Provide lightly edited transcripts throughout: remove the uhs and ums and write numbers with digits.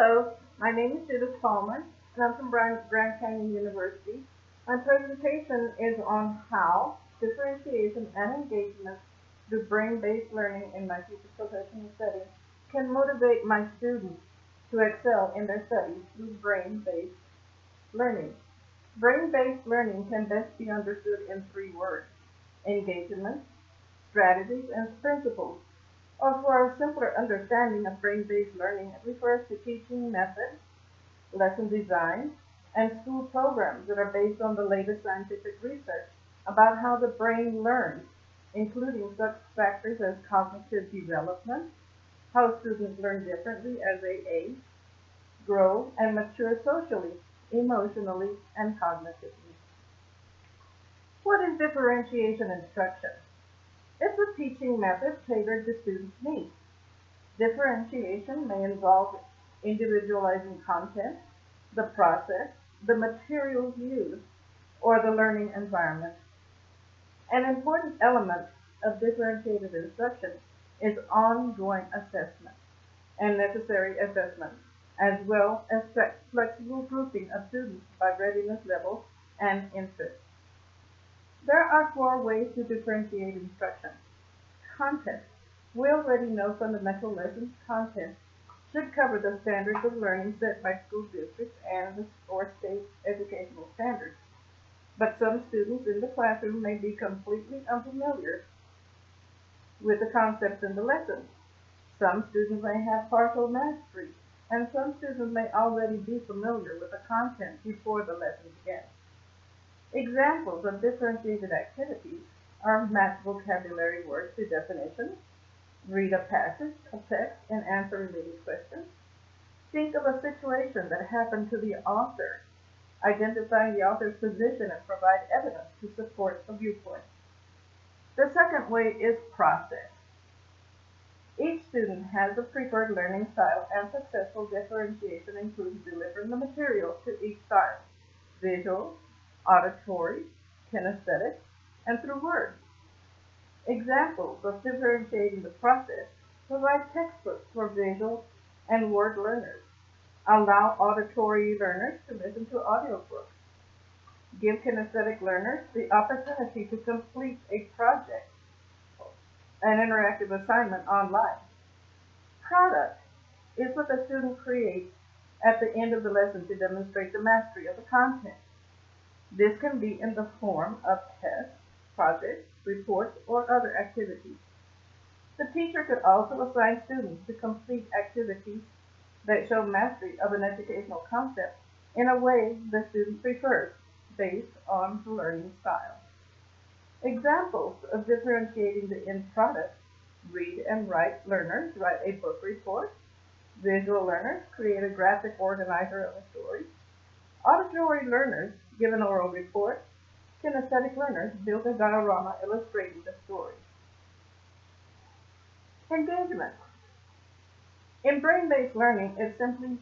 Hello, my name is Judith Palmer, and I'm from Grand Canyon University. My presentation is on how differentiation and engagement through brain-based learning in my teacher professional setting can motivate my students to excel in their studies through brain-based learning. Brain-based learning can best be understood in three words: engagement, strategies, and principles. Or for a simpler understanding of brain-based learning, it refers to teaching methods, lesson design, and school programs that are based on the latest scientific research about how the brain learns, including such factors as cognitive development, how students learn differently as they age, grow, and mature socially, emotionally, and cognitively. What is differentiation instruction? It's a teaching method tailored to students' needs. Differentiation may involve individualizing content, the process, the materials used, or the learning environment. An important element of differentiated instruction is ongoing assessment and necessary assessment, as well as flexible grouping of students by readiness level and interest. There are four ways to differentiate instruction. Content. We already know fundamental lessons content should cover the standards of learning set by school districts and or state educational standards. But some students in the classroom may be completely unfamiliar with the concepts in the lessons. Some students may have partial mastery, and some students may already be familiar with the content before the lesson begins. Examples of differentiated activities are match vocabulary words to definitions, read a passage of text and answer related questions, think of a situation that happened to the author, identify the author's position and provide evidence to support a viewpoint. The second way is process. Each student has a preferred learning style, and successful differentiation includes delivering the material to each style: visual, auditory, kinesthetic, and through words. Examples of differentiating the process: provide textbooks for visual and word learners, allow auditory learners to listen to audiobooks, give kinesthetic learners the opportunity to complete a project, an interactive assignment online. Product is what the student creates at the end of the lesson to demonstrate the mastery of the content. This can be in the form of tests, projects, reports, or other activities. The teacher could also assign students to complete activities that show mastery of an educational concept in a way the student prefers, based on the learning style. Examples of differentiating the end product: read and write learners write a book report, visual learners create a graphic organizer of a story, auditory learners give an oral report, kinesthetic learners build a diorama illustrating the story. Engagement. In brain-based learning, it's simply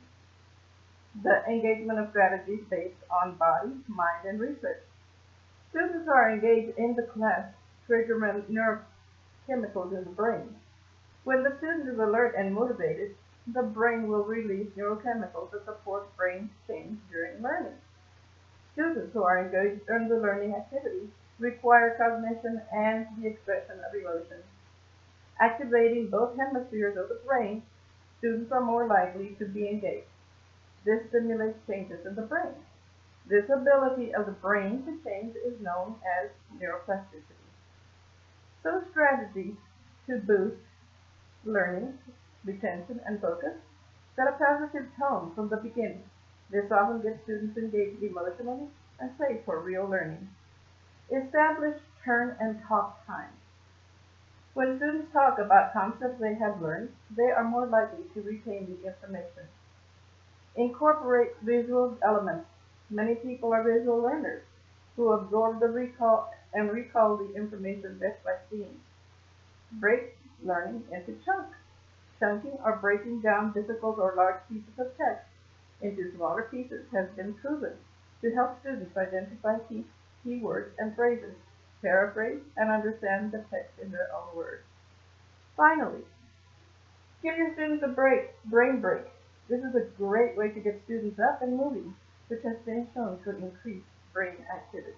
the engagement of strategies based on body, mind, and research. Students are engaged in the class, trigger neurochemicals in the brain. When the student is alert and motivated, the brain will release neurochemicals that support brain change during learning. Students who are engaged in the learning activity require cognition and the expression of emotions. Activating both hemispheres of the brain, students are more likely to be engaged. This stimulates changes in the brain. This ability of the brain to change is known as neuroplasticity. So strategies to boost learning, retention, and focus: set a positive tone from the beginning. This often gets students engaged emotionally and safe for real learning. Establish turn and talk time. When students talk about concepts they have learned, they are more likely to retain the information. Incorporate visual elements. Many people are visual learners who absorb the recall the information best by seeing. Break learning into chunks. Chunking or breaking down difficult or large pieces of text into smaller pieces has been proven to help students identify key words and phrases, paraphrase, and understand the text in their own words. Finally, give your students a brain break. This is a great way to get students up and moving, which has been shown to increase brain activity.